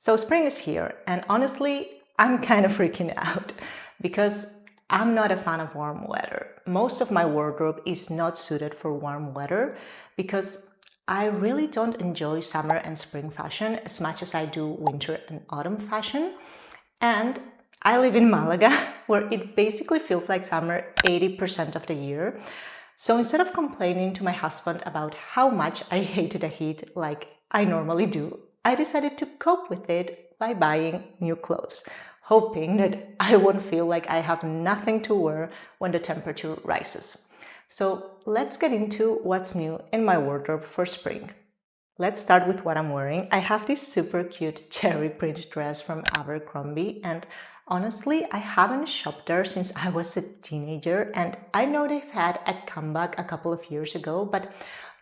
So spring is here, and honestly, I'm kind of freaking out because I'm not a fan of warm weather. Most of my wardrobe is not suited for warm weather because I really don't enjoy summer and spring fashion as much as I do winter and autumn fashion. And I live in Malaga, where it basically feels like summer 80% of the year. So instead of complaining to my husband about how much I hated the heat like I normally do, I decided to cope with it by buying new clothes, hoping that I won't feel like I have nothing to wear when the temperature rises. So let's get into what's new in my wardrobe for spring. Let's start with what I'm wearing. I have this super cute cherry print dress from Abercrombie, and honestly, I haven't shopped there since I was a teenager, and I know they've had a comeback a couple of years ago, but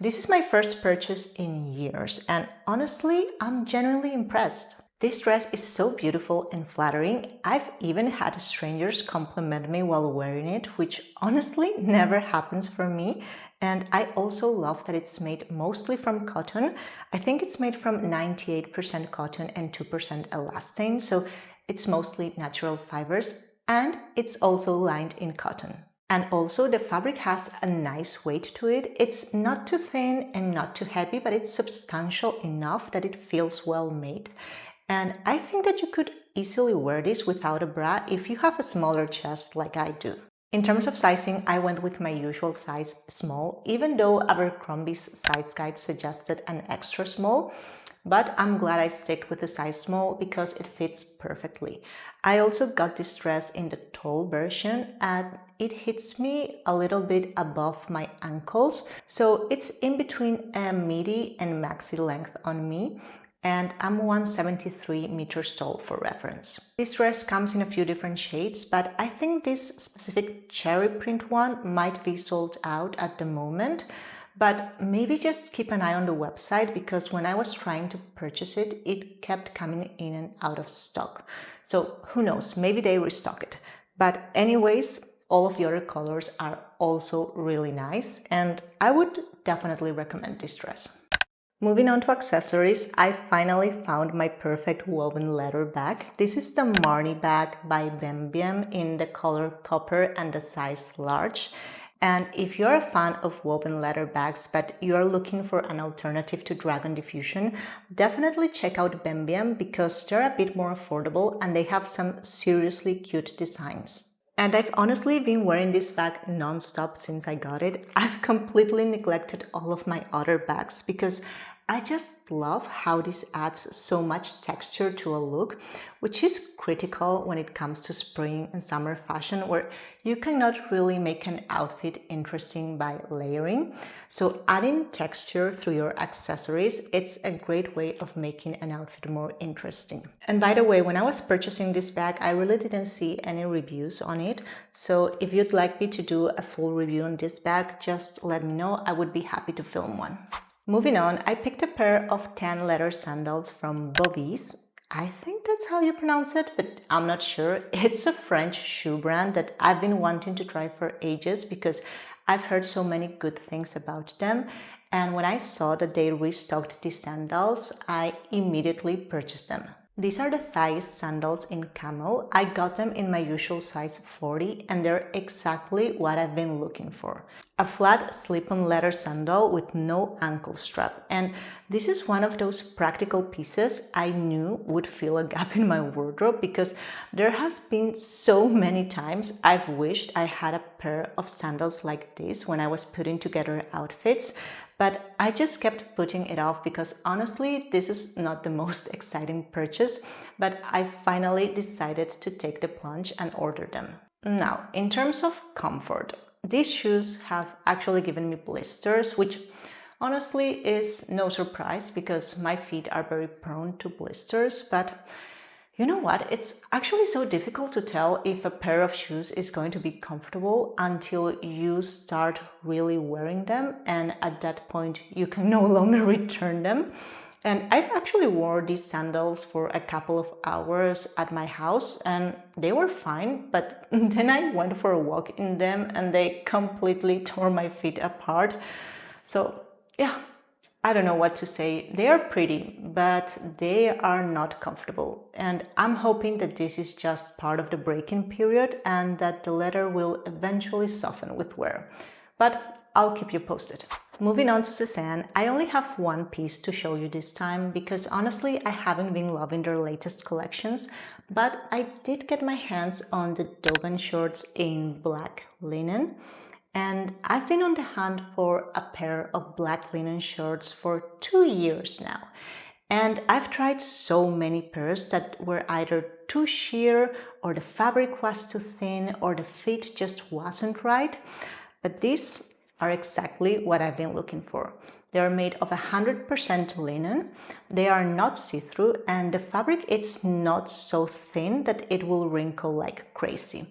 this is my first purchase in years, and honestly, I'm genuinely impressed. This dress is so beautiful and flattering. I've even had strangers compliment me while wearing it, which honestly never happens for me. And I also love that it's made mostly from cotton. I think it's made from 98% cotton and 2% elastane, so it's mostly natural fibers, and it's also lined in cotton. And also the fabric has a nice weight to it. It's not too thin and not too heavy, but it's substantial enough that it feels well made. And I think that you could easily wear this without a bra if you have a smaller chest like I do. In terms of sizing, I went with my usual size small, even though Abercrombie's size guide suggested an extra small, but I'm glad I stuck with the size small because it fits perfectly. I also got this dress in the tall version and it hits me a little bit above my ankles, so it's in between a midi and maxi length on me, and I'm 173 meters tall for reference. This dress comes in a few different shades, but I think this specific cherry print one might be sold out at the moment, but maybe just keep an eye on the website because when I was trying to purchase it, it kept coming in and out of stock. So who knows, maybe they restock it. But anyways, all of the other colors are also really nice, and I would definitely recommend this dress. Moving on to accessories, I finally found my perfect woven leather bag. This is the Marni bag by Bembien in the color copper and the size large. And if you're a fan of woven leather bags but you're looking for an alternative to Dragon Diffusion, definitely check out Bembien because they're a bit more affordable and they have some seriously cute designs. And I've honestly been wearing this bag non-stop since I got it. I've completely neglected all of my other bags because I just love how this adds so much texture to a look, which is critical when it comes to spring and summer fashion, where you cannot really make an outfit interesting by layering. So adding texture through your accessories, it's a great way of making an outfit more interesting. And by the way, when I was purchasing this bag, I really didn't see any reviews on it. So if you'd like me to do a full review on this bag, just let me know. I would be happy to film one. Moving on, I picked a pair of tan leather sandals from Bobbies. I think that's how you pronounce it, but I'm not sure. It's a French shoe brand that I've been wanting to try for ages because I've heard so many good things about them. And when I saw that they restocked these sandals, I immediately purchased them. These are the Thaïs sandals in camel. I got them in my usual size 40 and they're exactly what I've been looking for. A flat slip-on leather sandal with no ankle strap. And this is one of those practical pieces I knew would fill a gap in my wardrobe because there has been so many times I've wished I had a pair of sandals like this when I was putting together outfits. But I just kept putting it off because honestly, this is not the most exciting purchase, but I finally decided to take the plunge and order them. Now, in terms of comfort, these shoes have actually given me blisters, which honestly is no surprise because my feet are very prone to blisters, but you know what? It's actually so difficult to tell if a pair of shoes is going to be comfortable until you start really wearing them, and at that point you can no longer return them. And I've actually wore these sandals for a couple of hours at my house and they were fine, but then I went for a walk in them and they completely tore my feet apart. So yeah, I don't know what to say. They are pretty, but they are not comfortable. And I'm hoping that this is just part of the break-in period and that the leather will eventually soften with wear. But I'll keep you posted. Moving on to Sézane, I only have one piece to show you this time because honestly I haven't been loving their latest collections, but I did get my hands on the Dogan shorts in black linen. And I've been on the hunt for a pair of black linen shorts for 2 years now. And I've tried so many pairs that were either too sheer or the fabric was too thin or the fit just wasn't right. But these are exactly what I've been looking for. They are made of 100% linen, they are not see-through, and the fabric is not so thin that it will wrinkle like crazy.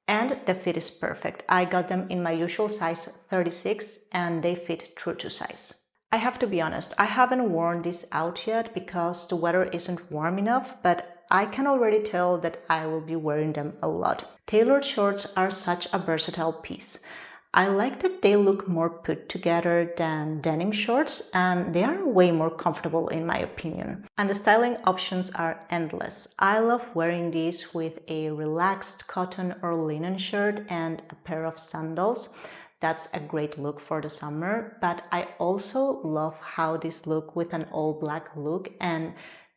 And the fit is perfect. I got them in my usual size 36 and they fit true to size. I have to be honest, I haven't worn this out yet because the weather isn't warm enough, but I can already tell that I will be wearing them a lot. Tailored shorts are such a versatile piece. I like that they look more put together than denim shorts and they are way more comfortable in my opinion. And the styling options are endless. I love wearing these with a relaxed cotton or linen shirt and a pair of sandals. That's a great look for the summer, but I also love how these look with an all black look and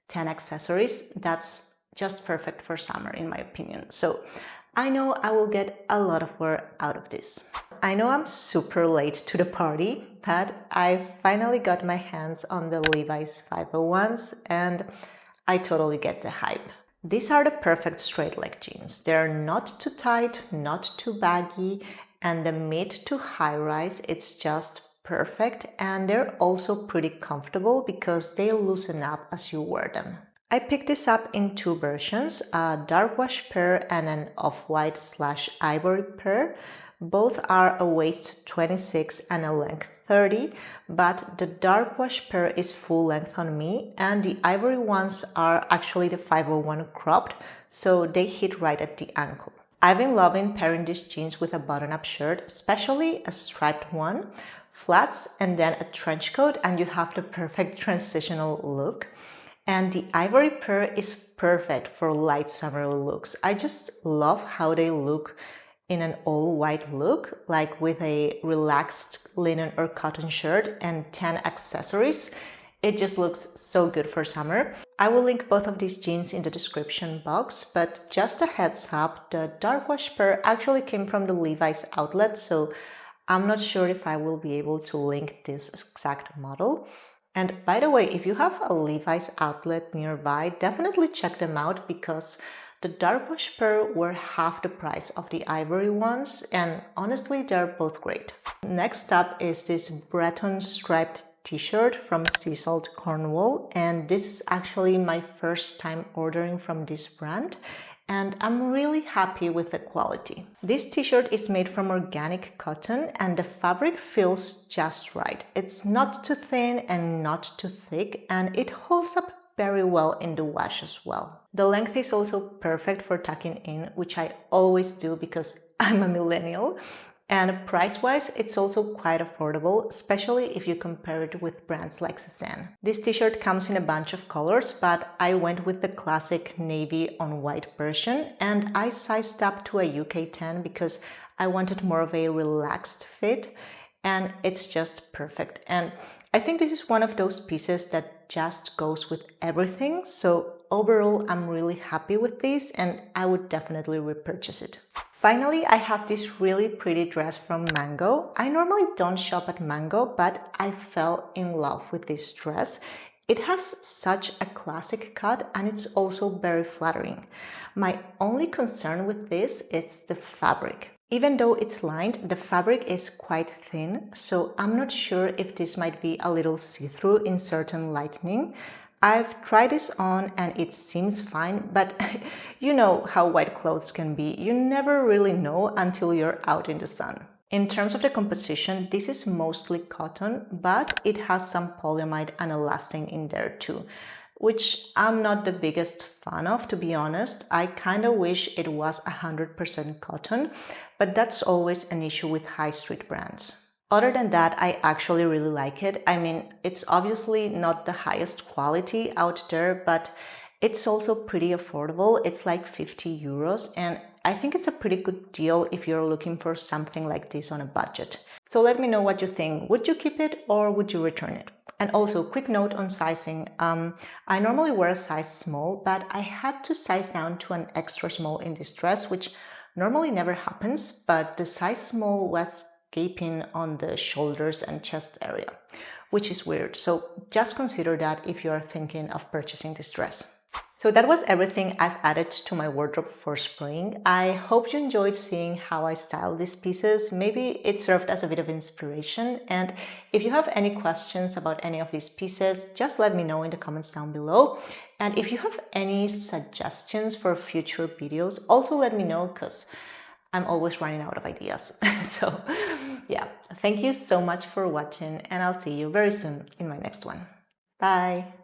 10 accessories. That's just perfect for summer in my opinion. So I know I will get a lot of wear out of this. I know I'm super late to the party, but I finally got my hands on the Levi's 501s and I totally get the hype. These are the perfect straight leg jeans. They're not too tight, not too baggy, and the mid to high rise, it's just perfect, and they're also pretty comfortable because they loosen up as you wear them. I picked this up in two versions, a dark wash pair and an off-white / ivory pair. Both are a waist 26 and a length 30, but the dark wash pair is full length on me and the ivory ones are actually the 501 cropped, so they hit right at the ankle. I've been loving pairing these jeans with a button-up shirt, especially a striped one, flats and then a trench coat, and you have the perfect transitional look. And the ivory pair is perfect for light summer looks. I just love how they look in an all-white look, like with a relaxed linen or cotton shirt and 10 accessories. It just looks so good for summer. I will link both of these jeans in the description box, but just a heads up, the dark wash pair actually came from the Levi's outlet, so I'm not sure if I will be able to link this exact model. And by the way, if you have a Levi's outlet nearby, definitely check them out because the dark wash pair were half the price of the ivory ones, and honestly, they're both great. Next up is this Rattan striped t-shirt from Seasalt, Cornwall, and this is actually my first time ordering from this brand, and I'm really happy with the quality. This t-shirt is made from organic cotton and the fabric feels just right. It's not too thin and not too thick, and it holds up very well in the wash as well. The length is also perfect for tucking in, which I always do because I'm a millennial. And price-wise, it's also quite affordable, especially if you compare it with brands like Sézane. This t-shirt comes in a bunch of colors, but I went with the classic navy on white version, and I sized up to a UK 10 because I wanted more of a relaxed fit, and it's just perfect. And I think this is one of those pieces that just goes with everything, so overall I'm really happy with this and I would definitely repurchase it. Finally, I have this really pretty dress from Mango. I normally don't shop at Mango, but I fell in love with this dress. It has such a classic cut and it's also very flattering. My only concern with this is the fabric. Even though it's lined, the fabric is quite thin, so I'm not sure if this might be a little see-through in certain lighting. I've tried this on and it seems fine, but you know how white clothes can be. You never really know until you're out in the sun. In terms of the composition, this is mostly cotton, but it has some polyamide and elastin in there too, which I'm not the biggest fan of, to be honest. I kind of wish it was 100% cotton, but that's always an issue with high street brands. Other than that, I actually really like it. I mean, it's obviously not the highest quality out there, but it's also pretty affordable. It's like 50 euros, and I think it's a pretty good deal if you're looking for something like this on a budget. So let me know what you think. Would you keep it or would you return it? And also, quick note on sizing. I normally wear a size small, but I had to size down to an extra small in this dress, which normally never happens, but the size small was gaping on the shoulders and chest area, which is weird. So just consider that if you are thinking of purchasing this dress. So that was everything I've added to my wardrobe for spring. I hope you enjoyed seeing how I styled these pieces. Maybe it served as a bit of inspiration. And if you have any questions about any of these pieces, just let me know in the comments down below. And if you have any suggestions for future videos, also let me know, because I'm always running out of ideas. So yeah, thank you so much for watching, and I'll see you very soon in my next one. Bye!